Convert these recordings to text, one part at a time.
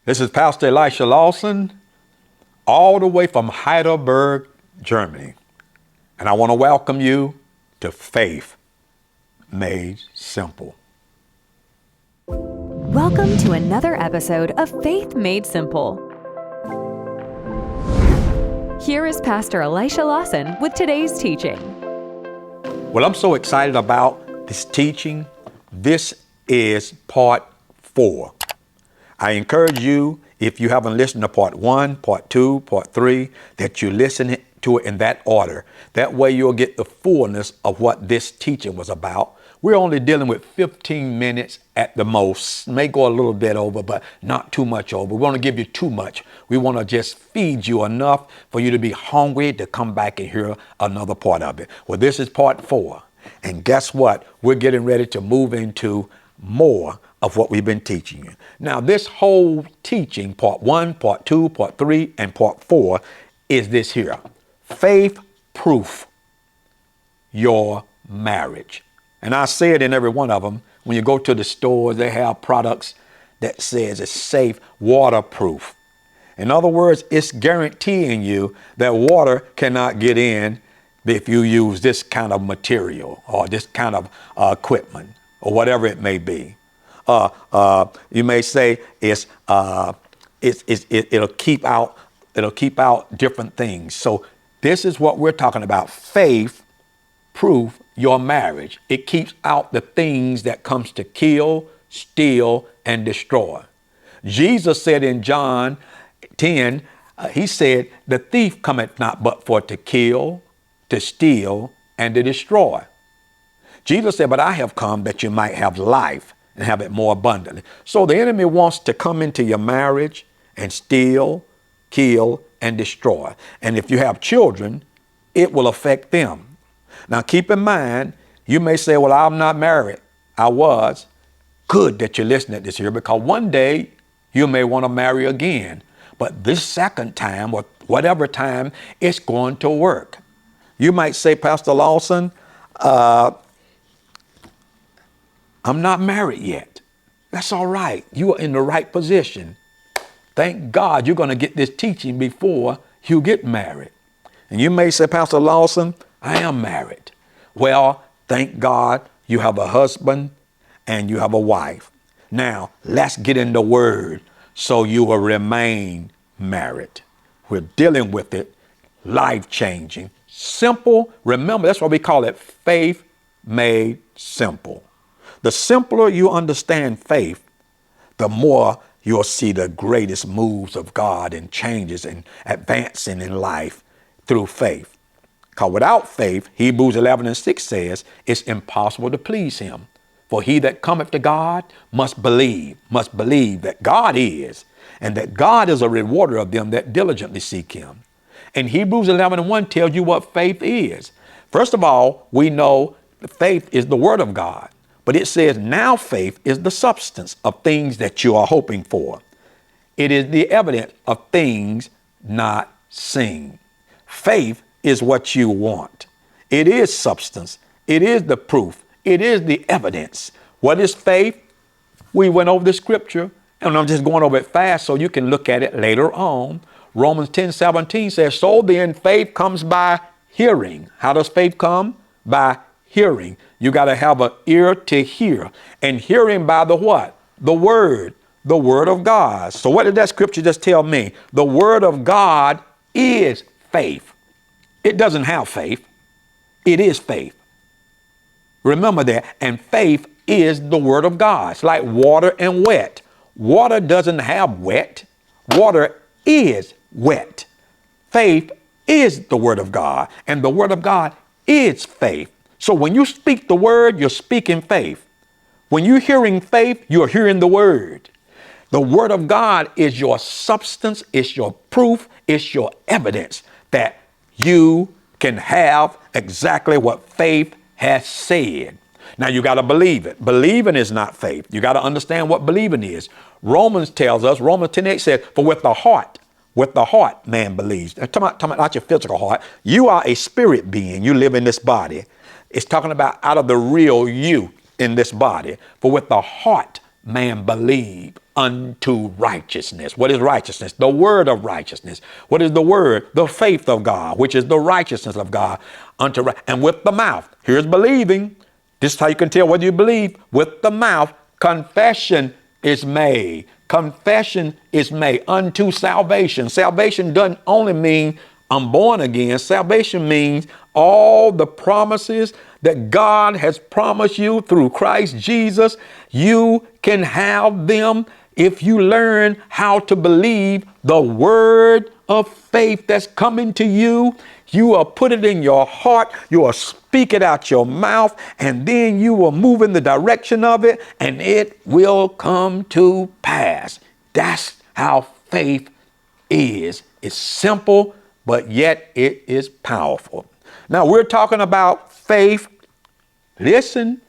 This is Pastor Elisha Lawson, all the way from Heidelberg, Germany. And I want to welcome you to Faith Made Simple. Welcome to another episode of Faith Made Simple. Here is Pastor Elisha Lawson with today's teaching. Well, I'm so excited about this teaching. This is part 4. I encourage you, if you haven't listened to part 1, part 2, part 3, that you listen to it in that order. That way you'll get the fullness of what this teaching was about. We're only dealing with 15 minutes at the most. May go a little bit over, but not too much over. We want to give you too much. We want to just feed you enough for you to be hungry to come back and hear another part of it. Well, this is part 4. And guess what? We're getting ready to move into more of what we've been teaching you. Now, this whole teaching, part 1, part 2, part 3, and part 4, is this here. Faithproof your marriage. And I say it in every one of them. When you go to the stores, they have products that says it's safe, waterproof. In other words, it's guaranteeing you that water cannot get in if you use this kind of material or this kind of equipment or whatever it may be. You may say it'll keep out different things. So this is what we're talking about. Faith-proof your marriage. It keeps out the things that comes to kill, steal, and destroy. Jesus said in John 10, he said, the thief cometh not but for to kill, to steal, and to destroy. Jesus said, but I have come that you might have life and have it more abundantly. So the enemy wants to come into your marriage and steal, kill, and destroy. And if you have children, it will affect them. Now, keep in mind, you may say, well, I'm not married. I was. Good that you're listening to this here, because one day you may want to marry again. But this second time, or whatever time, it's going to work. You might say, Pastor Lawson, I'm not married yet. That's all right. You are in the right position. Thank God you're going to get this teaching before you get married. And you may say, Pastor Lawson, I am married. Well, thank God you have a husband and you have a wife. Now, let's get in the word so you will remain married. We're dealing with it, life-changing, simple. Remember, that's why we call it faith made simple. The simpler you understand faith, the more you'll see the greatest moves of God and changes and advancing in life through faith. Because without faith, Hebrews 11:6 says, it's impossible to please him. For he that cometh to God must believe that God is, and that God is a rewarder of them that diligently seek him. And Hebrews 11:1 tells you what faith is. First of all, we know faith is the word of God. But it says now faith is the substance of things that you are hoping for. It is the evidence of things not seen. Faith is what you want. It is substance. It is the proof. It is the evidence. What is faith? We went over the scripture, and I'm just going over it fast so you can look at it later on. Romans 10:17 says, so then faith comes by hearing. How does faith come? By hearing. You got to have an ear to hear, and hearing by the what? The word of God. So what did that scripture just tell me? The word of God is faith. It doesn't have faith. It is faith. Remember that. And faith is the word of God. It's like water and wet. Water doesn't have wet. Water is wet. Faith is the word of God, and the word of God is faith. So when you speak the word, you're speaking faith. When you're hearing faith, you're hearing the word. The word of God is your substance, it's your proof, it's your evidence that you can have exactly what faith has said. Now you got to believe it. Believing is not faith. You got to understand what believing is. Romans tells us, Romans 10:8 says, for with the heart man believes. Talking about not your physical heart. You are a spirit being. You live in this body. It's talking about out of the real you in this body. For with the heart man believe unto righteousness. What is righteousness? The word of righteousness. What is the word? The faith of God, which is the righteousness of God and with the mouth. Here's believing. This is how you can tell whether you believe. With the mouth, confession is made. Confession is made unto salvation. Salvation doesn't only mean I'm born again. Salvation means all the promises that God has promised you through Christ Jesus. You can have them if you learn how to believe the word of faith that's coming to you. You will put it in your heart. You will speak it out your mouth, and then you will move in the direction of it, and it will come to pass. That's how faith is. It's simple, but yet it is powerful. Now we're talking about faith. Listen,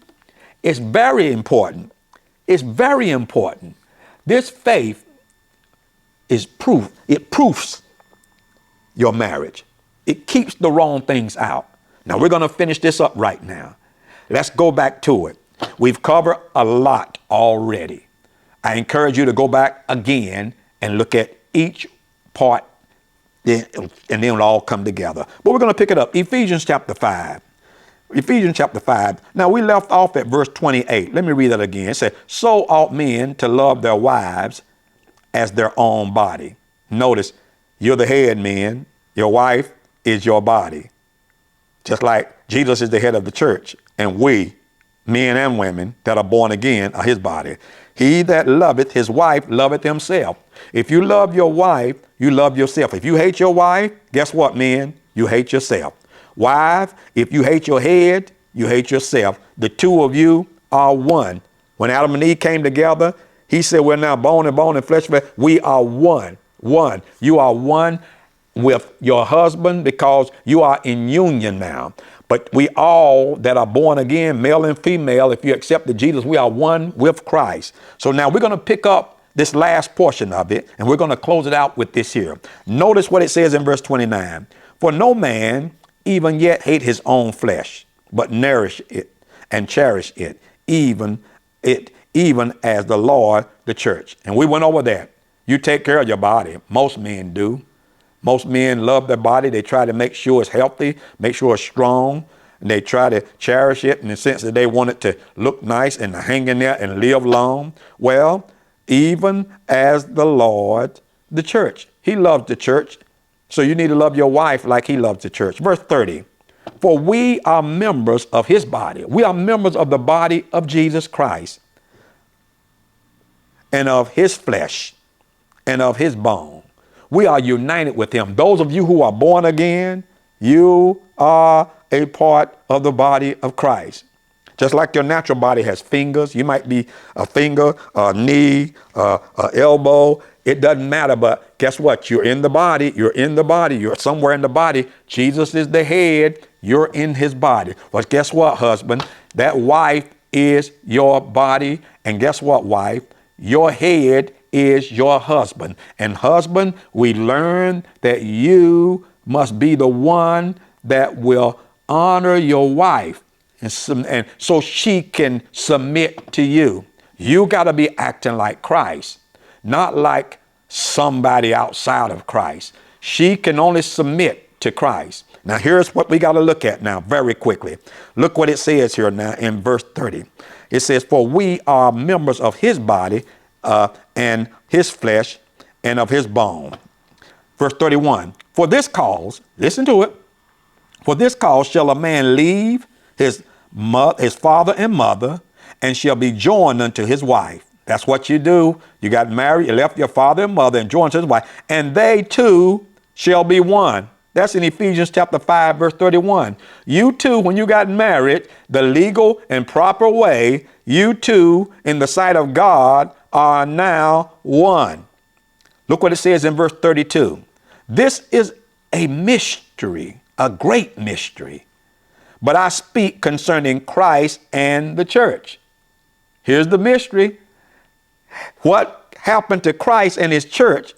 it's very important. It's very important. This faith is proof. It proofs your marriage. It keeps the wrong things out. Now we're going to finish this up right now. Let's go back to it. We've covered a lot already. I encourage you to go back again and look at each part, and then it'll all come together. But we're going to pick it up. Ephesians chapter 5. Ephesians chapter 5. Now we left off at verse 28. Let me read that again. It says, so ought men to love their wives as their own body. Notice, you're the head, men. Your wife is your body. Just like Jesus is the head of the church, and we, men and women that are born again, are his body. He that loveth his wife loveth himself. If you love your wife, you love yourself. If you hate your wife, guess what, men? You hate yourself. Wives, if you hate your head, you hate yourself. The two of you are one. When Adam and Eve came together, he said, we're now bone and bone and flesh and flesh. We are one. One. You are one with your husband because you are in union now. But we all that are born again, male and female, if you accepted Jesus, we are one with Christ. So now we're going to pick up this last portion of it, and we're going to close it out with this here. Notice what it says in verse 29. For no man even yet hate his own flesh, but nourish it and cherish it, even as the Lord, the church. And we went over that. You take care of your body. Most men do. Most men love their body. They try to make sure it's healthy, make sure it's strong, and they try to cherish it in the sense that they want it to look nice and hang in there and live long. Well, even as the Lord, the church. He loves the church. So you need to love your wife like he loves the church. Verse 30, for we are members of his body. We are members of the body of Jesus Christ and of his flesh and of his bone. We are united with him. Those of you who are born again, you are a part of the body of Christ. Just like your natural body has fingers, you might be a finger, a knee, a elbow. It doesn't matter, but guess what? You're in the body. You're in the body. You're somewhere in the body. Jesus is the head. You're in his body. Well, guess what, husband? That wife is your body. And guess what, wife? Your head is your husband. And husband, we learn that you must be the one that will honor your wife. And so she can submit to you. You got to be acting like Christ, not like somebody outside of Christ. She can only submit to Christ. Now, here's what we got to look at now very quickly. Look what it says here now in verse 30. It says, for we are members of his body and his flesh and of his bone. Verse 31, for this cause, listen to it, for this cause shall a man leave his father and mother, and shall be joined unto his wife. That's what you do. You got married, you left your father and mother and joined to his wife, and they two shall be one. That's in Ephesians chapter 5, verse 31. You two, when you got married, the legal and proper way, you two, in the sight of God, are now one. Look what it says in verse 32. This is a mystery, a great mystery. But I speak concerning Christ and the church. Here's the mystery. What happened to Christ and his church,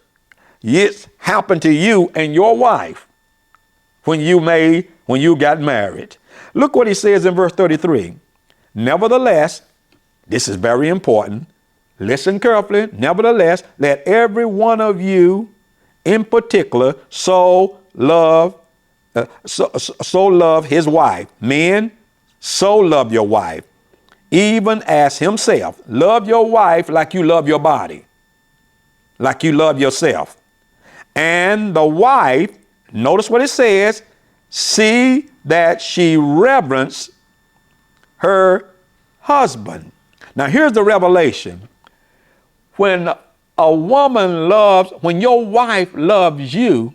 it's happened to you and your wife when you got married. Look what he says in verse 33. Nevertheless, this is very important. listen carefully, nevertheless, let every one of you in particular so love his wife. Men, so love your wife, even as himself. Love your wife like you love your body, like you love yourself. And the wife, notice what it says, see that she reverence her husband. Now here's the revelation. When when your wife loves you,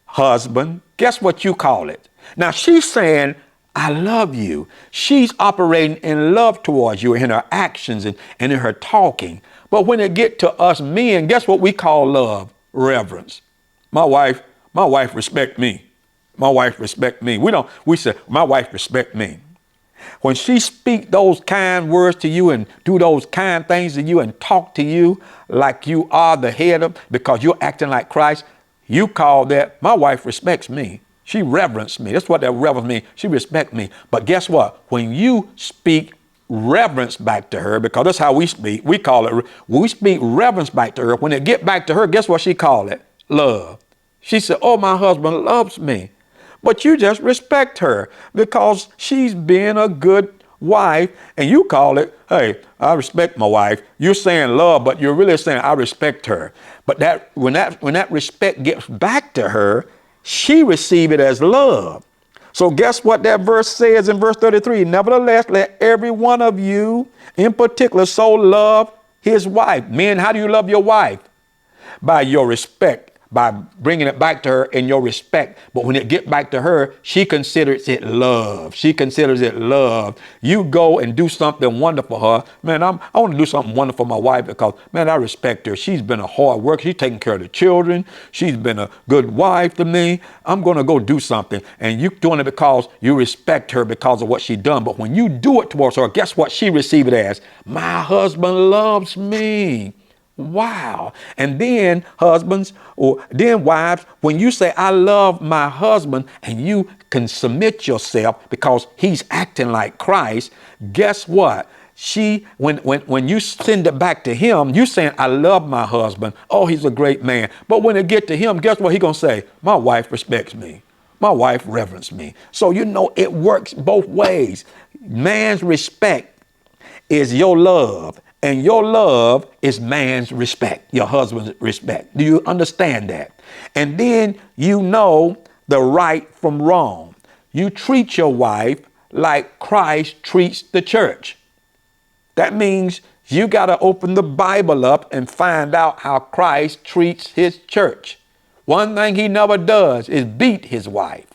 husband, guess what you call it? Now she's saying, I love you. She's operating in love towards you in her actions and in her talking. But when it get to us men, guess what we call love? Reverence. My wife respect me. My wife respect me. We say, my wife respect me. When she speak those kind words to you and do those kind things to you and talk to you like you are the head of, because you're acting like Christ, you call that, my wife respects me. She reverence me. That's what that reverence means. She respect me. But guess what? When you speak reverence back to her, because that's how we speak, we speak reverence back to her. When it get back to her, guess what she call it? Love. She said, oh, my husband loves me. But you just respect her because she's being a good wife, and you call it, hey, I respect my wife. You're saying love, but you're really saying I respect her. But when that respect gets back to her, she receives it as love. So guess what that verse says in verse 33? Nevertheless, let every one of you in particular so love his wife. Men, how do you love your wife? By your respect. By bringing it back to her in your respect. But when it get back to her, she considers it love. She considers it love. You go and do something wonderful for her. Man, I want to do something wonderful for my wife because, man, I respect her. She's been a hard worker. She's taking care of the children. She's been a good wife to me. I'm going to go do something. And you doing it because you respect her because of what she done. But when you do it towards her, guess what she receive it as? My husband loves me. Wow. And then husbands or then wives, when you say, I love my husband, and you can submit yourself because he's acting like Christ, guess what? When you send it back to him, you're saying, I love my husband. Oh, he's a great man. But when it get to him, guess what he's going to say? My wife respects me. My wife reverence me. So, it works both ways. Man's respect is your love. And your love is man's respect, your husband's respect. Do you understand that? And then you know the right from wrong. You treat your wife like Christ treats the church. That means you got to open the Bible up and find out how Christ treats his church. One thing he never does is beat his wife.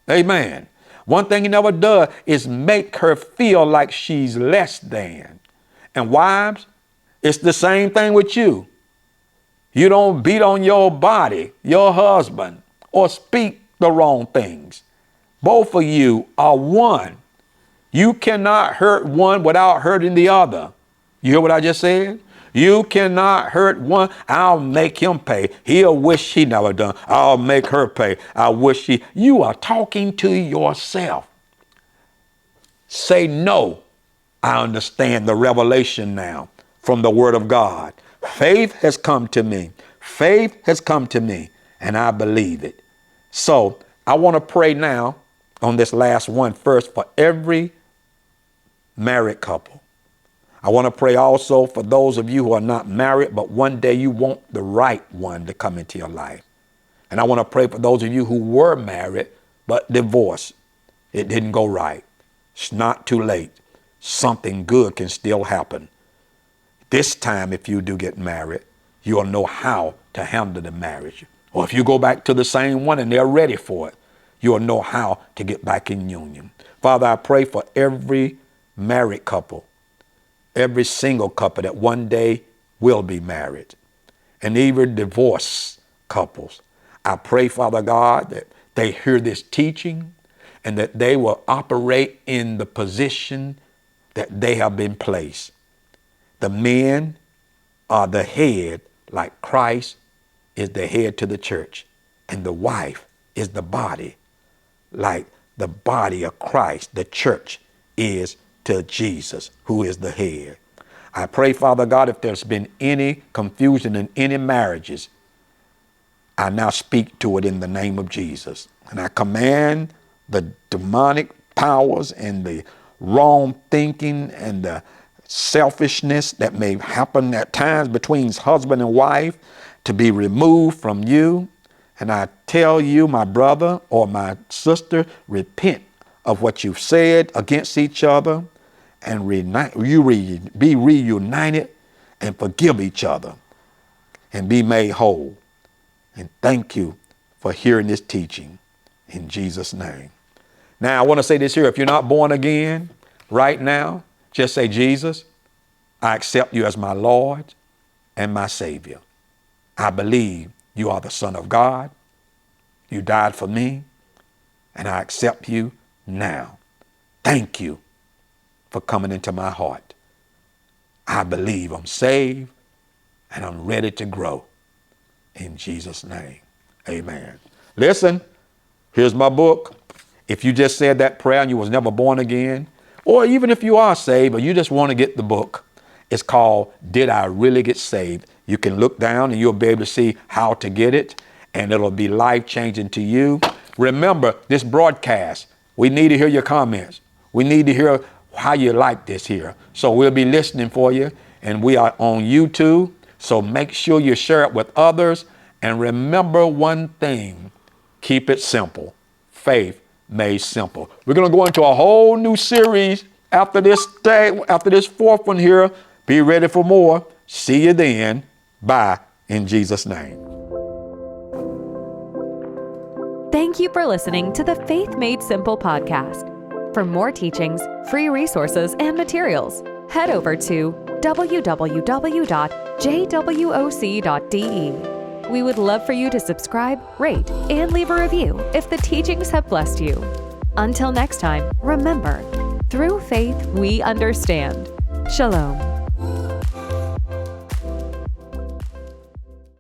Amen. One thing he never does is make her feel like she's less than. And wives, it's the same thing with you. You don't beat on your body, your husband, or speak the wrong things. Both of you are one. You cannot hurt one without hurting the other. You hear what I just said? You cannot hurt one. I'll make him pay. He'll wish he never done. I'll make her pay. I wish she. You are talking to yourself. Say no. I understand the revelation now from the word of God. Faith has come to me. Faith has come to me, and I believe it. So I want to pray now on this last one first for every married couple. I want to pray also for those of you who are not married, but one day you want the right one to come into your life. And I want to pray for those of you who were married, but divorced. It didn't go right. It's not too late. Something good can still happen. This time, if you do get married, you'll know how to handle the marriage. Or if you go back to the same one and they're ready for it, you'll know how to get back in union. Father, I pray for every married couple, every single couple that one day will be married, and even divorced couples. I pray, Father God, that they hear this teaching and that they will operate in the position that they have been placed. The men are the head like Christ is the head to the church, and the wife is the body like the body of Christ, the church, is to Jesus, who is the head. I pray, Father God, if there's been any confusion in any marriages, I now speak to it in the name of Jesus. And I command the demonic powers and the wrong thinking and the selfishness that may happen at times between husband and wife to be removed from you. And I tell you, my brother or my sister, repent of what you've said against each other and be reunited and forgive each other and be made whole. And thank you for hearing this teaching in Jesus' name. Now, I want to say this here. If you're not born again right now, just say, Jesus, I accept you as my Lord and my Savior. I believe you are the Son of God. You died for me, and I accept you now. Thank you for coming into my heart. I believe I'm saved, and I'm ready to grow. In Jesus' name, amen. Listen, here's my book. If you just said that prayer and you was never born again, or even if you are saved, but you just want to get the book, it's called Did I Really Get Saved? You can look down and you'll be able to see how to get it, and it'll be life-changing to you. Remember, this broadcast, we need to hear your comments. We need to hear how you like this here. So we'll be listening for you, and we are on YouTube. So make sure you share it with others. And remember one thing, keep it simple. Faith made simple. We're going to go into a whole new series after this fourth one here. Be ready for more. See you then. Bye in Jesus' name. Thank you for listening to the Faith Made Simple podcast. For more teachings, free resources, and materials, head over to www.jwoc.de. We would love for you to subscribe, rate, and leave a review if the teachings have blessed you. Until next time, remember, through faith we understand. Shalom.